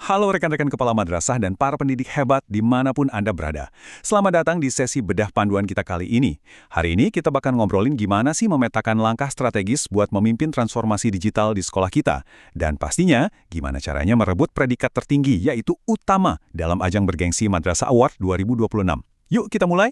Halo rekan-rekan kepala madrasah dan para pendidik hebat dimanapun Anda berada. Selamat datang di sesi bedah panduan kita kali ini. Hari ini kita bakal ngobrolin gimana sih memetakan langkah strategis buat memimpin transformasi digital di sekolah kita. Dan pastinya, gimana caranya merebut predikat tertinggi yaitu utama dalam ajang bergengsi Madrasah Award 2026. Yuk kita mulai!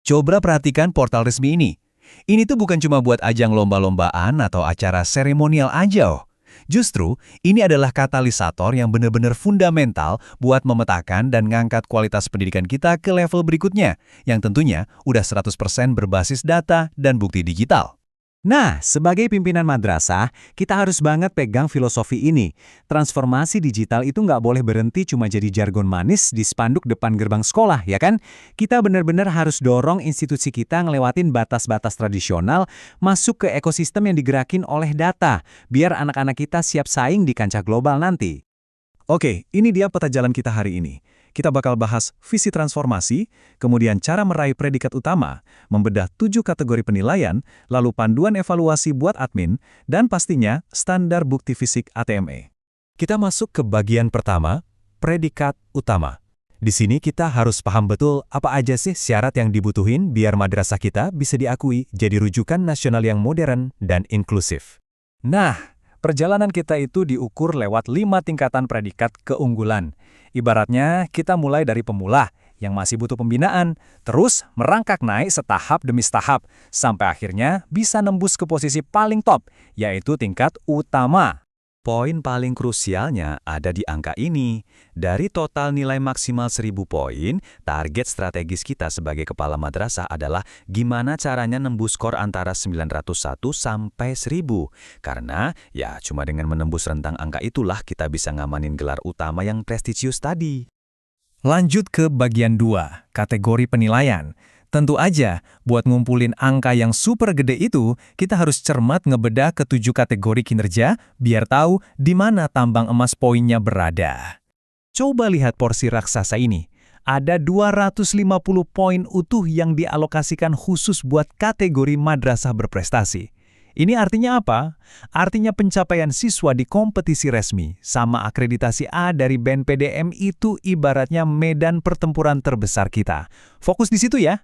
Coba perhatikan portal resmi ini. Ini tuh bukan cuma buat ajang lomba-lombaan atau acara seremonial aja. Justru, ini adalah katalisator yang benar-benar fundamental buat memetakan dan ngangkat kualitas pendidikan kita ke level berikutnya, yang tentunya udah 100% berbasis data dan bukti digital. Nah, sebagai pimpinan madrasah, kita harus banget pegang filosofi ini. Transformasi digital itu nggak boleh berhenti cuma jadi jargon manis di spanduk depan gerbang sekolah, ya kan? Kita benar-benar harus dorong institusi kita ngelewatin batas-batas tradisional, masuk ke ekosistem yang digerakin oleh data, biar anak-anak kita siap saing di kancah global nanti. Oke, ini dia peta jalan kita hari ini. Kita bakal bahas visi transformasi, kemudian cara meraih predikat utama, membedah 7 kategori penilaian, lalu panduan evaluasi buat admin, dan pastinya standar bukti fisik ATME. Kita masuk ke bagian pertama, predikat utama. Di sini kita harus paham betul apa aja sih syarat yang dibutuhin biar madrasah kita bisa diakui jadi rujukan nasional yang modern dan inklusif. Nah, perjalanan kita itu diukur lewat 5 tingkatan predikat keunggulan. Ibaratnya, kita mulai dari pemula yang masih butuh pembinaan, terus merangkak naik setahap demi setahap, sampai akhirnya bisa nembus ke posisi paling top, yaitu tingkat utama. Poin paling krusialnya ada di angka ini. Dari total nilai maksimal 1000 poin, target strategis kita sebagai kepala madrasah adalah gimana caranya nembus skor antara 901 sampai 1000. Karena ya cuma dengan menembus rentang angka itulah kita bisa ngamanin gelar utama yang prestisius tadi. Lanjut ke bagian 2, kategori penilaian. Tentu aja, buat ngumpulin angka yang super gede itu, kita harus cermat ngebedah ke 7 kategori kinerja, biar tahu di mana tambang emas poinnya berada. Coba lihat porsi raksasa ini. Ada 250 poin utuh yang dialokasikan khusus buat kategori madrasah berprestasi. Ini artinya apa? Artinya pencapaian siswa di kompetisi resmi sama akreditasi A dari BNPDM itu ibaratnya medan pertempuran terbesar kita. Fokus di situ ya.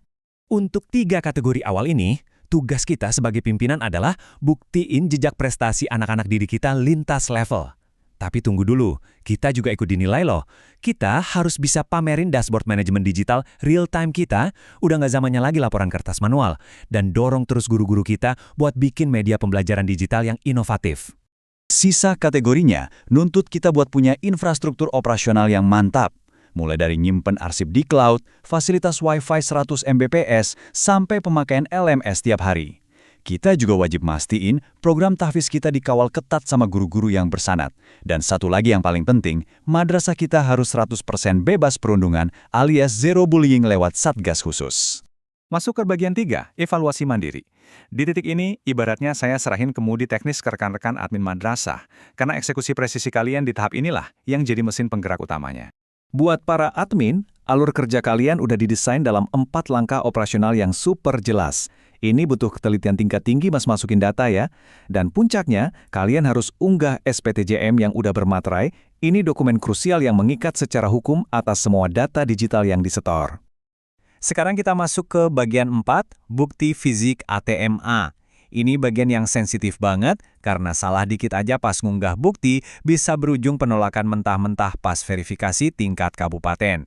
Untuk 3 kategori awal ini, tugas kita sebagai pimpinan adalah buktiin jejak prestasi anak-anak didik kita lintas level. Tapi tunggu dulu, kita juga ikut dinilai loh. Kita harus bisa pamerin dashboard manajemen digital real-time kita, udah nggak zamannya lagi laporan kertas manual, dan dorong terus guru-guru kita buat bikin media pembelajaran digital yang inovatif. Sisa kategorinya nuntut kita buat punya infrastruktur operasional yang mantap. Mulai dari nyimpen arsip di cloud, fasilitas Wi-Fi 100 Mbps, sampai pemakaian LMS tiap hari. Kita juga wajib mastiin program tahfiz kita dikawal ketat sama guru-guru yang bersanad. Dan satu lagi yang paling penting, madrasah kita harus 100% bebas perundungan alias zero bullying lewat satgas khusus. Masuk ke bagian 3, evaluasi mandiri. Di titik ini, ibaratnya saya serahin kemudi teknis ke rekan-rekan admin madrasah, karena eksekusi presisi kalian di tahap inilah yang jadi mesin penggerak utamanya. Buat para admin, alur kerja kalian udah didesain dalam 4 langkah operasional yang super jelas. Ini butuh ketelitian tingkat tinggi mas masukin data ya. Dan puncaknya, kalian harus unggah SPTJM yang udah bermaterai. Ini dokumen krusial yang mengikat secara hukum atas semua data digital yang disetor. Sekarang kita masuk ke bagian 4, bukti fisik ATMA. Ini bagian yang sensitif banget, karena salah dikit aja pas ngunggah bukti bisa berujung penolakan mentah-mentah pas verifikasi tingkat kabupaten.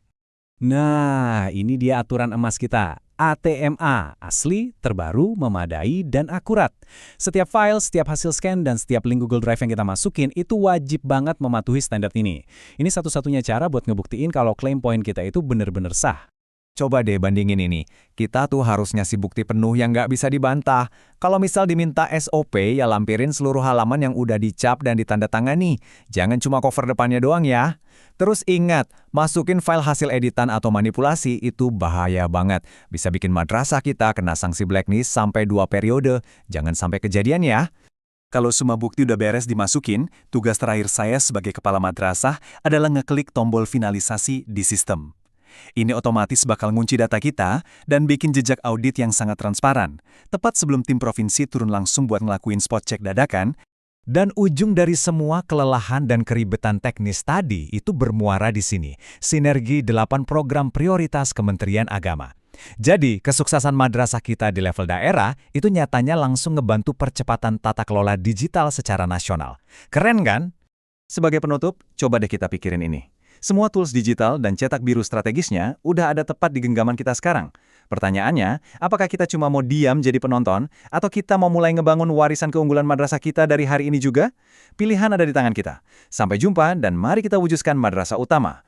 Nah, ini dia aturan emas kita. ATMA, asli, terbaru, memadai, dan akurat. Setiap file, setiap hasil scan, dan setiap link Google Drive yang kita masukin itu wajib banget mematuhi standar ini. Ini satu-satunya cara buat ngebuktiin kalau klaim poin kita itu benar-benar sah. Coba deh bandingin ini, kita tuh harus ngasih bukti penuh yang nggak bisa dibantah. Kalau misal diminta SOP, ya lampirin seluruh halaman yang udah dicap dan ditandatangani. Jangan cuma cover depannya doang ya. Terus ingat, masukin file hasil editan atau manipulasi itu bahaya banget. Bisa bikin madrasah kita kena sanksi blacklist sampai 2 periode. Jangan sampai kejadian ya. Kalau semua bukti udah beres dimasukin, tugas terakhir saya sebagai kepala madrasah adalah ngeklik tombol finalisasi di sistem. Ini otomatis bakal ngunci data kita dan bikin jejak audit yang sangat transparan. Tepat sebelum tim provinsi turun langsung buat ngelakuin spot check dadakan, Dan ujung dari semua kelelahan dan keribetan teknis tadi itu bermuara di sini, sinergi 8 program prioritas Kementerian Agama. Jadi, kesuksesan madrasah kita di level daerah itu nyatanya langsung ngebantu percepatan tata kelola digital secara nasional. Keren kan? Sebagai penutup, coba deh kita pikirin ini. Semua tools digital dan cetak biru strategisnya udah ada tepat di genggaman kita sekarang. Pertanyaannya, apakah kita cuma mau diam jadi penonton, atau kita mau mulai ngebangun warisan keunggulan madrasah kita dari hari ini juga? Pilihan ada di tangan kita. Sampai jumpa dan mari kita wujudkan madrasah utama.